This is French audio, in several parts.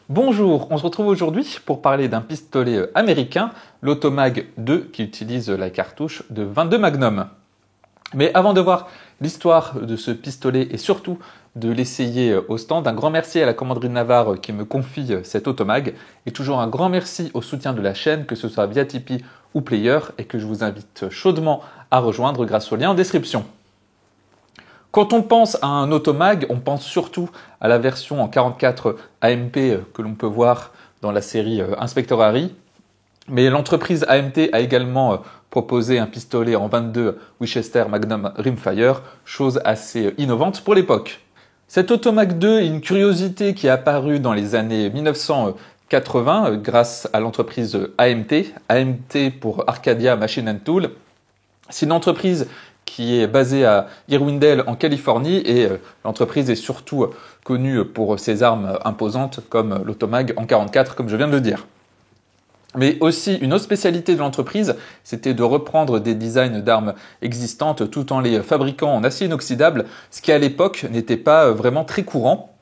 Bonjour, on se retrouve aujourd'hui pour parler d'un pistolet américain, l'Automag 2, qui utilise la cartouche de 22 Magnum. Mais avant de voir l'histoire de ce pistolet et surtout de l'essayer au stand, un grand merci à la commanderie de Navarre qui me confie cet Automag et toujours un grand merci au soutien de la chaîne, que ce soit via Tipeee ou Player, et que je vous invite chaudement à rejoindre grâce au lien en description. Quand on pense à un Automag, on pense surtout à la version en 44 AMP que l'on peut voir dans la série Inspector Harry. Mais l'entreprise AMT a également proposé un pistolet en 22 Winchester Magnum Rimfire, chose assez innovante pour l'époque. Cet Automag 2 est une curiosité qui est apparue dans les années 1980 grâce à l'entreprise AMT, AMT pour Arcadia Machine and Tool. C'est une entreprise qui est basée à Irwindale en Californie, et l'entreprise est surtout connue pour ses armes imposantes comme l'Automag en 44, comme je viens de le dire. Mais aussi, une autre spécialité de l'entreprise, c'était de reprendre des designs d'armes existantes tout en les fabriquant en acier inoxydable, ce qui à l'époque n'était pas vraiment très courant.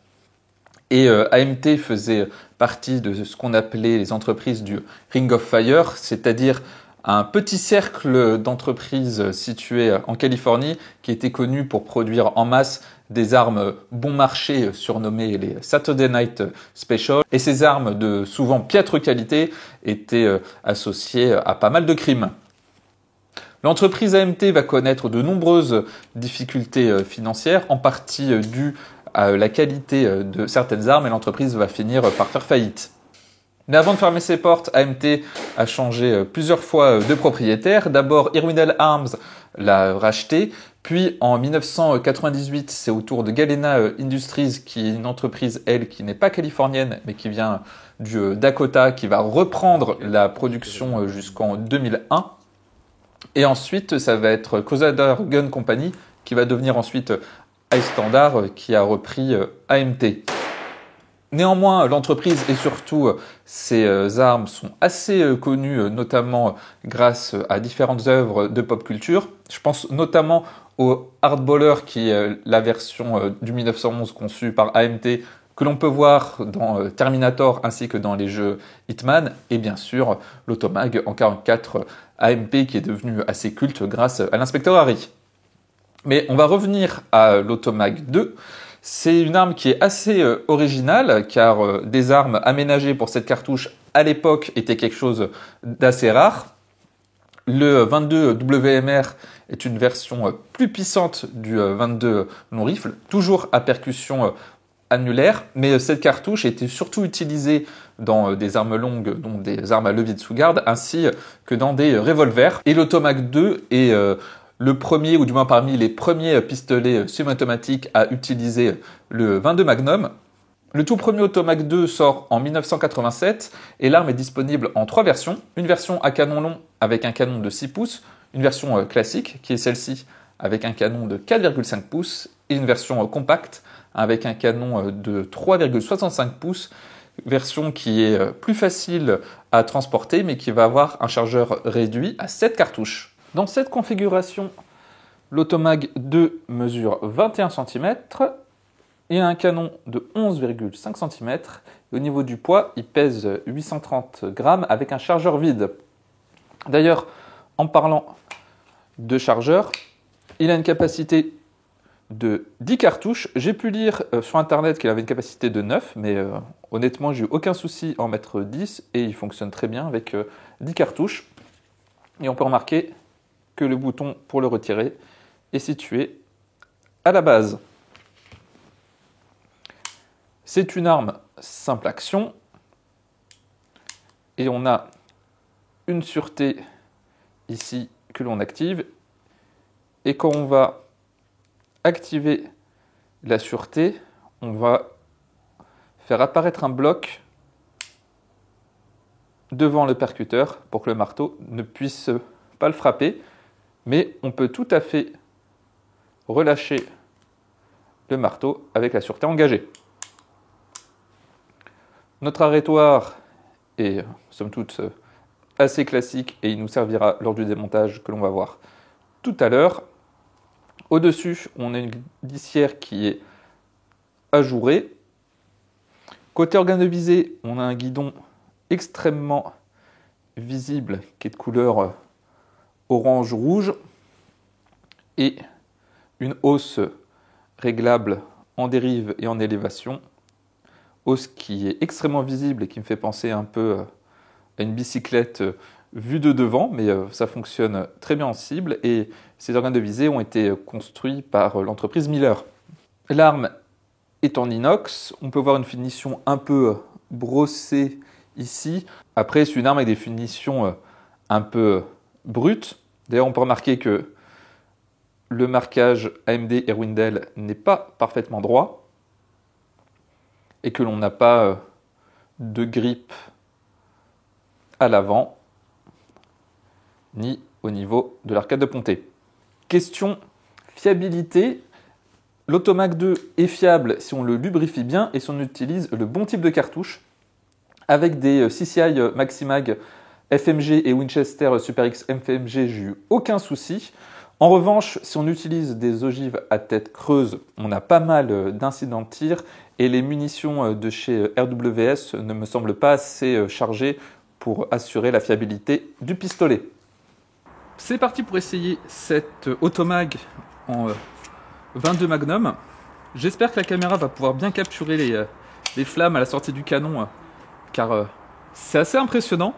Et AMT faisait partie de ce qu'on appelait les entreprises du Ring of Fire, c'est-à-dire un petit cercle d'entreprises situées en Californie qui était connu pour produire en masse des armes bon marché surnommées les Saturday Night Special. Et ces armes de souvent piètre qualité étaient associées à pas mal de crimes. L'entreprise AMT va connaître de nombreuses difficultés financières, en partie dues à la qualité de certaines armes, et l'entreprise va finir par faire faillite. Mais avant de fermer ses portes, AMT a changé plusieurs fois de propriétaire. D'abord, Irwindale Arms l'a racheté, puis en 1998, c'est au tour de Galena Industries, qui est une entreprise, elle, qui n'est pas californienne, mais qui vient du Dakota, qui va reprendre la production jusqu'en 2001. Et ensuite, ça va être Crusader Gun Company, qui va devenir ensuite High Standard, qui a repris AMT. Néanmoins, l'entreprise et surtout ses armes sont assez connues, notamment grâce à différentes œuvres de pop culture. Je pense notamment au Hardballer, qui est la version du 1911 conçue par AMT, que l'on peut voir dans Terminator ainsi que dans les jeux Hitman, et bien sûr l'Automag en 44 AMP qui est devenu assez culte grâce à l'Inspector Harry. Mais on va revenir à l'Automag 2. C'est une arme qui est assez originale, car des armes aménagées pour cette cartouche à l'époque étaient quelque chose d'assez rare. Le 22 WMR est une version plus puissante du 22 long rifle, toujours à percussion annulaire, mais cette cartouche était surtout utilisée dans des armes longues, dont des armes à levier de sous-garde, ainsi que dans des revolvers. Et l'Automag 2 est le premier, ou du moins parmi les premiers pistolets semi-automatiques à utiliser le 22 Magnum. Le tout premier Automag 2 sort en 1987 et l'arme est disponible en trois versions. Une version à canon long avec un canon de 6 pouces, une version classique qui est celle-ci avec un canon de 4,5 pouces et une version compacte avec un canon de 3,65 pouces, version qui est plus facile à transporter mais qui va avoir un chargeur réduit à 7 cartouches. Dans cette configuration, l'Automag 2 mesure 21 cm et a un canon de 11,5 cm. Et au niveau du poids, il pèse 830 grammes avec un chargeur vide. D'ailleurs, en parlant de chargeur, il a une capacité de 10 cartouches. J'ai pu lire sur internet qu'il avait une capacité de 9, mais honnêtement, j'ai eu aucun souci à en mettre 10 et il fonctionne très bien avec 10 cartouches. Et on peut remarquer que le bouton pour le retirer est situé à la base. C'est une arme simple action et on a une sûreté ici que l'on active, et quand on va activer la sûreté, on va faire apparaître un bloc devant le percuteur pour que le marteau ne puisse pas le frapper. Mais on peut tout à fait relâcher le marteau avec la sûreté engagée. Notre arrêtoir est, somme toute, assez classique et il nous servira lors du démontage que l'on va voir tout à l'heure. Au-dessus, on a une glissière qui est ajourée Côté organe de visée, on a un guidon extrêmement visible qui est de couleur orange-rouge et une hausse réglable en dérive et en élévation. Hausse qui est extrêmement visible et qui me fait penser un peu à une bicyclette vue de devant, mais ça fonctionne très bien en cible et ces organes de visée ont été construits par l'entreprise Miller. L'arme est en inox, on peut voir une finition un peu brossée ici. Après, c'est une arme avec des finitions un peu brutes. D'ailleurs, on peut remarquer que le marquage AMD Irwindale n'est pas parfaitement droit et que l'on n'a pas de grippe à l'avant ni au niveau de l'arcade de pontée. Question fiabilité. L'Automag 2 est fiable si on le lubrifie bien et si on utilise le bon type de cartouche. Avec des CCI Maximag FMG et Winchester Super X FMG, j'ai eu aucun souci. En revanche, si on utilise des ogives à tête creuse, on a pas mal d'incidents de tir et les munitions de chez RWS ne me semblent pas assez chargées pour assurer la fiabilité du pistolet. C'est parti pour essayer cette Automag en 22 Magnum. J'espère que la caméra va pouvoir bien capturer les flammes à la sortie du canon, car c'est assez impressionnant.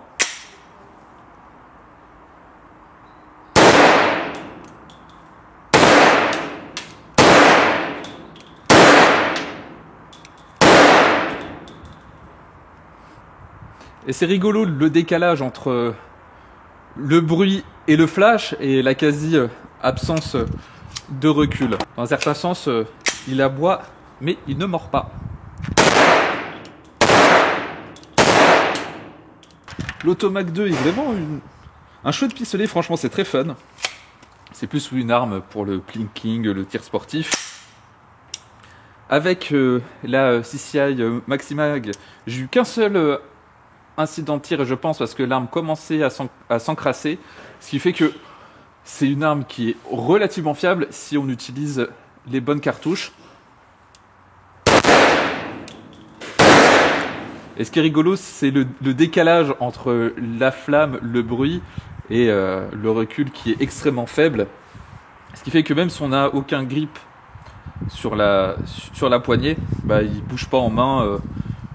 Et c'est rigolo le décalage entre le bruit et le flash et la quasi-absence de recul. Dans un certain sens, il aboie, mais il ne mord pas. L'Automag 2 est vraiment un chouette pistolet, franchement c'est très fun. C'est plus une arme pour le plinking, le tir sportif. Avec la CCI Maximag, j'ai eu qu'un seul incident de tir, je pense, parce que l'arme commençait à s'encrasser. Ce qui fait que c'est une arme qui est relativement fiable si on utilise les bonnes cartouches. Et ce qui est rigolo, c'est le décalage entre la flamme, le bruit et le recul qui est extrêmement faible. Ce qui fait que même si on n'a aucun grip sur la poignée, bah, il ne bouge pas en main.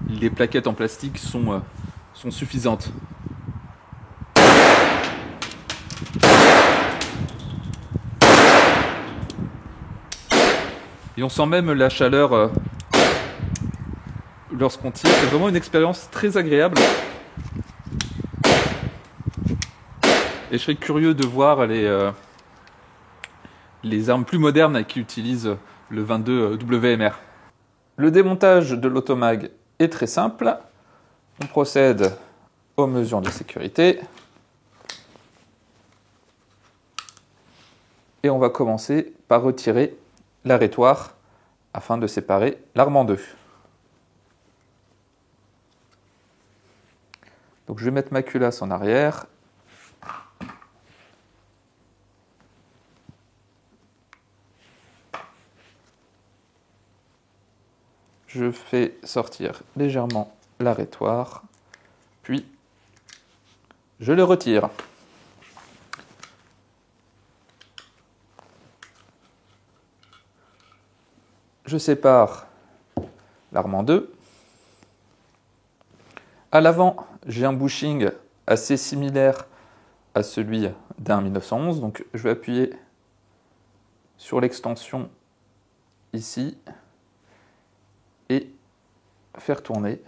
Les plaquettes en plastique sont suffisantes. Et on sent même la chaleur lorsqu'on tire. C'est vraiment une expérience très agréable. Et je serais curieux de voir les armes plus modernes qui utilisent le 22 WMR. Le démontage de l'Automag est très simple. On procède aux mesures de sécurité. Et on va commencer par retirer l'arrêtoire afin de séparer l'arme en deux. Donc je vais mettre ma culasse en arrière. Je fais sortir légèrement l'arrêtoire, puis je le retire. Je sépare l'arme en deux. À l'avant, j'ai un bushing assez similaire à celui d'un 1911. Donc je vais appuyer sur l'extension ici et faire tourner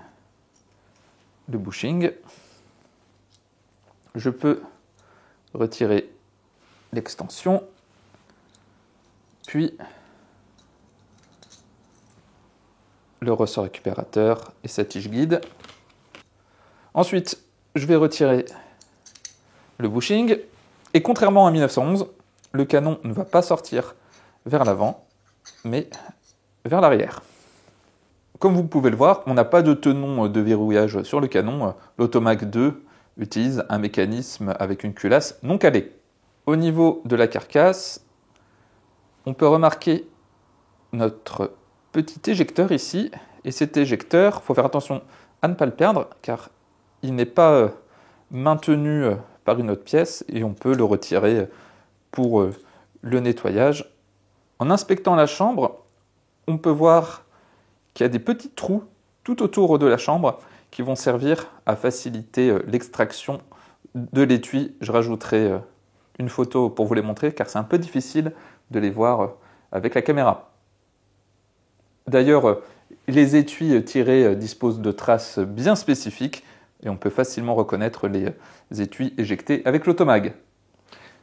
le bushing. Je peux retirer l'extension, puis le ressort récupérateur et sa tige guide. Ensuite, je vais retirer le bushing et contrairement à 1911, le canon ne va pas sortir vers l'avant, mais vers l'arrière. Comme vous pouvez le voir, on n'a pas de tenon de verrouillage sur le canon. L'Automag 2 utilise un mécanisme avec une culasse non calée. Au niveau de la carcasse, on peut remarquer notre petit éjecteur ici Et cet éjecteur, il faut faire attention à ne pas le perdre, car il n'est pas maintenu par une autre pièce et on peut le retirer pour le nettoyage. En inspectant la chambre, on peut voir qu'il y a des petits trous tout autour de la chambre qui vont servir à faciliter l'extraction de l'étui. Je rajouterai une photo pour vous les montrer car c'est un peu difficile de les voir avec la caméra. D'ailleurs, les étuis tirés disposent de traces bien spécifiques et on peut facilement reconnaître les étuis éjectés avec l'Automag.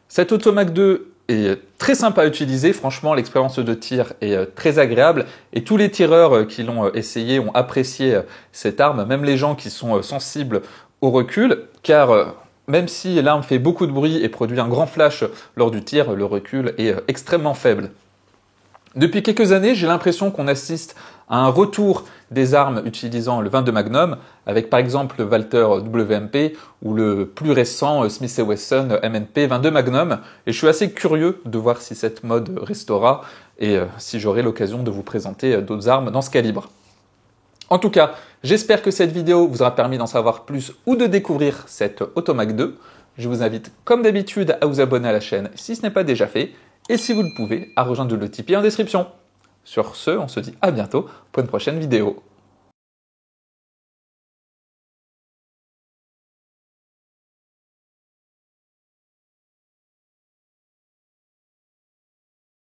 Cet Automag 2 est très sympa à utiliser, franchement l'expérience de tir est très agréable et tous les tireurs qui l'ont essayé ont apprécié cette arme, même les gens qui sont sensibles au recul, car même si l'arme fait beaucoup de bruit et produit un grand flash lors du tir, le recul est extrêmement faible. Depuis quelques années, j'ai l'impression qu'on assiste à un retour des armes utilisant le 22 Magnum, avec par exemple le Walther WMP ou le plus récent Smith & Wesson MNP 22 Magnum. Et je suis assez curieux de voir si cette mode restera et si j'aurai l'occasion de vous présenter d'autres armes dans ce calibre. En tout cas, j'espère que cette vidéo vous aura permis d'en savoir plus ou de découvrir cette Automag 2. Je vous invite comme d'habitude à vous abonner à la chaîne si ce n'est pas déjà fait. Et si vous le pouvez, à rejoindre le Tipeee en description. Sur ce, on se dit à bientôt pour une prochaine vidéo.